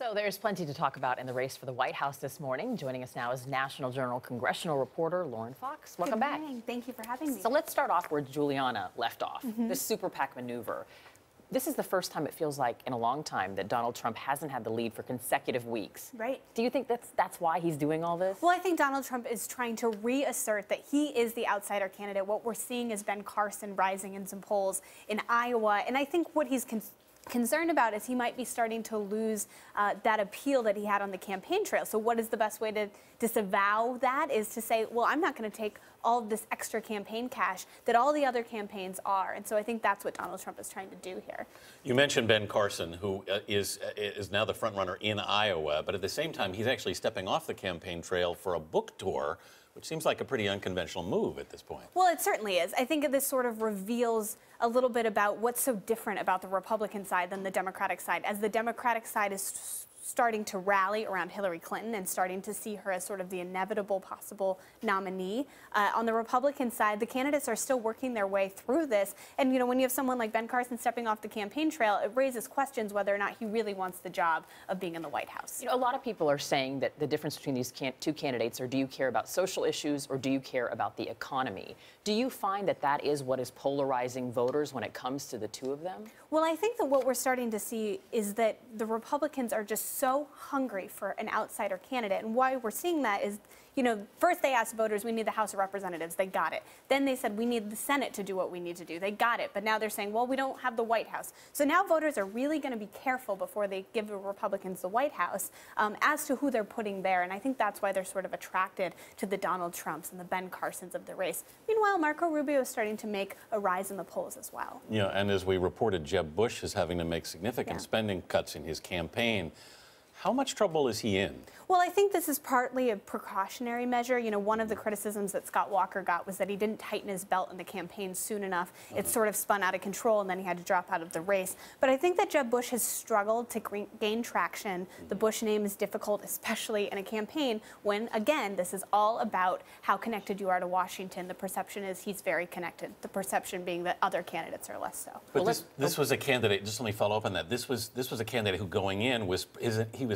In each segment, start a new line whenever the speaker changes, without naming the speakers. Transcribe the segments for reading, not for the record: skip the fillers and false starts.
So there's plenty to talk about in the race for the White House this morning. Joining us now is National Journal Congressional Reporter Lauren Fox. Welcome back.
Good morning. Thank you for having me.
So let's start off where Juliana left off, the super PAC maneuver. This is the first time it feels like in a long time that Donald Trump hasn't had the lead for consecutive weeks.
Right.
Do you think that's why he's doing all this?
Well, I think Donald Trump is trying to reassert that he is the outsider candidate. What we're seeing is Ben Carson rising in some polls in Iowa. And I think what he's concerned about is he might be starting to lose that appeal that he had on the campaign trail. So what is the best way to disavow that is to say, well, I'm not going to take all of this extra campaign cash that all the other campaigns are. And so I think that's what Donald Trump is trying to do here.
You mentioned Ben Carson, who is now the front runner in Iowa, but at the same time, he's actually stepping off the campaign trail for a book tour, which seems like a pretty unconventional move at this point.
Well, it certainly is. I think this sort of reveals a little bit about what's so different about the Republican side than the Democratic side. As the Democratic side is starting to rally around Hillary Clinton and starting to see her as sort of the inevitable possible nominee. On the Republican side, the candidates are still working their way through this. And, you know, when you have someone like Ben Carson stepping off the campaign trail, it raises questions whether or not he really wants the job of being in the White House.
You know, a lot of people are saying that the difference between these two candidates are, do you care about social issues or do you care about the economy? Do you find that that is what is polarizing voters when it comes to the two of them?
Well, I think that what we're starting to see is that the Republicans are just so hungry for an outsider candidate. And why we're seeing that is, you know, first they asked voters, we need the House of Representatives. They got it. Then they said, we need the Senate to do what we need to do. They got it. But now they're saying, well, we don't have the White House. So now voters are really going to be careful before they give the Republicans the White House as to who they're putting there. And I think that's why they're sort of attracted to the Donald Trumps and the Ben Carsons of the race. Meanwhile, Marco Rubio is starting to make a rise in the polls as well.
Yeah, and as we reported, Jeb Bush is having to make significant spending cuts in his campaign. How much trouble is he in?
Well, I think this is partly a precautionary measure. You know, one of the criticisms that Scott Walker got was that he didn't tighten his belt in the campaign soon enough. It sort of spun out of control, and then he had to drop out of the race. But I think that Jeb Bush has struggled to gain traction. The Bush name is difficult, especially in a campaign when, again, this is all about how connected you are to Washington. The perception is he's very connected. The perception being that other candidates are less so.
But this was a candidate, just let me follow up on that. This was a candidate who going in was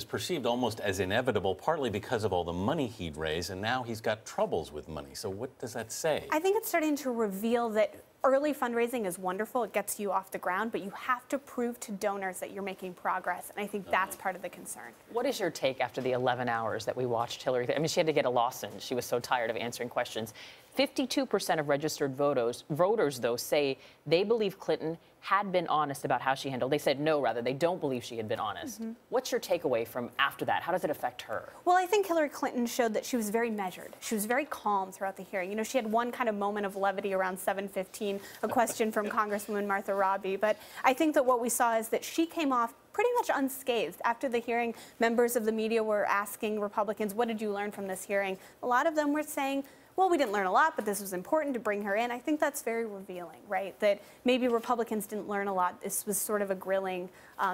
perceived almost as inevitable, partly because of all the money he'd raised, and now he's got troubles with money. So what does that say?
I think it's starting to reveal that early fundraising is wonderful. It gets you off the ground, but you have to prove to donors that you're making progress, and I think that's part of the concern.
What is your take after the 11 hours that we watched Hillary? I mean, she had to get a lozenge. She was so tired of answering questions. 52% of registered voters, though, say they believe Clinton had been honest about how she handled. They said no, rather. They don't believe she had been honest. What's your takeaway from after that? How does it affect her?
Well, I think Hillary Clinton showed that she was very measured. She was very calm throughout the hearing. You know, she had one kind of moment of levity around 7:15, a question from Congresswoman Martha Robbie. But I think that what we saw is that she came off pretty much unscathed. After the hearing, members of the media were asking Republicans, what did you learn from this hearing? A lot of them were saying, well, we didn't learn a lot, but this was important to bring her in. I think that's very revealing, right? That maybe Republicans didn't learn a lot. This was sort of a grilling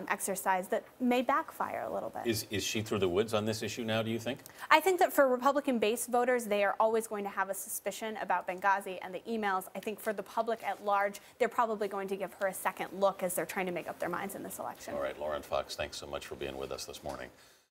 exercise that may backfire a little bit.
Is she through the woods on this issue now, do you think?
I think that for Republican-based voters, they are always going to have a suspicion about Benghazi and the emails. I think for the public at large, they're probably going to give her a second look as they're trying to make up their minds in this election.
All right, Lauren Fox, thanks so much for being with us this morning.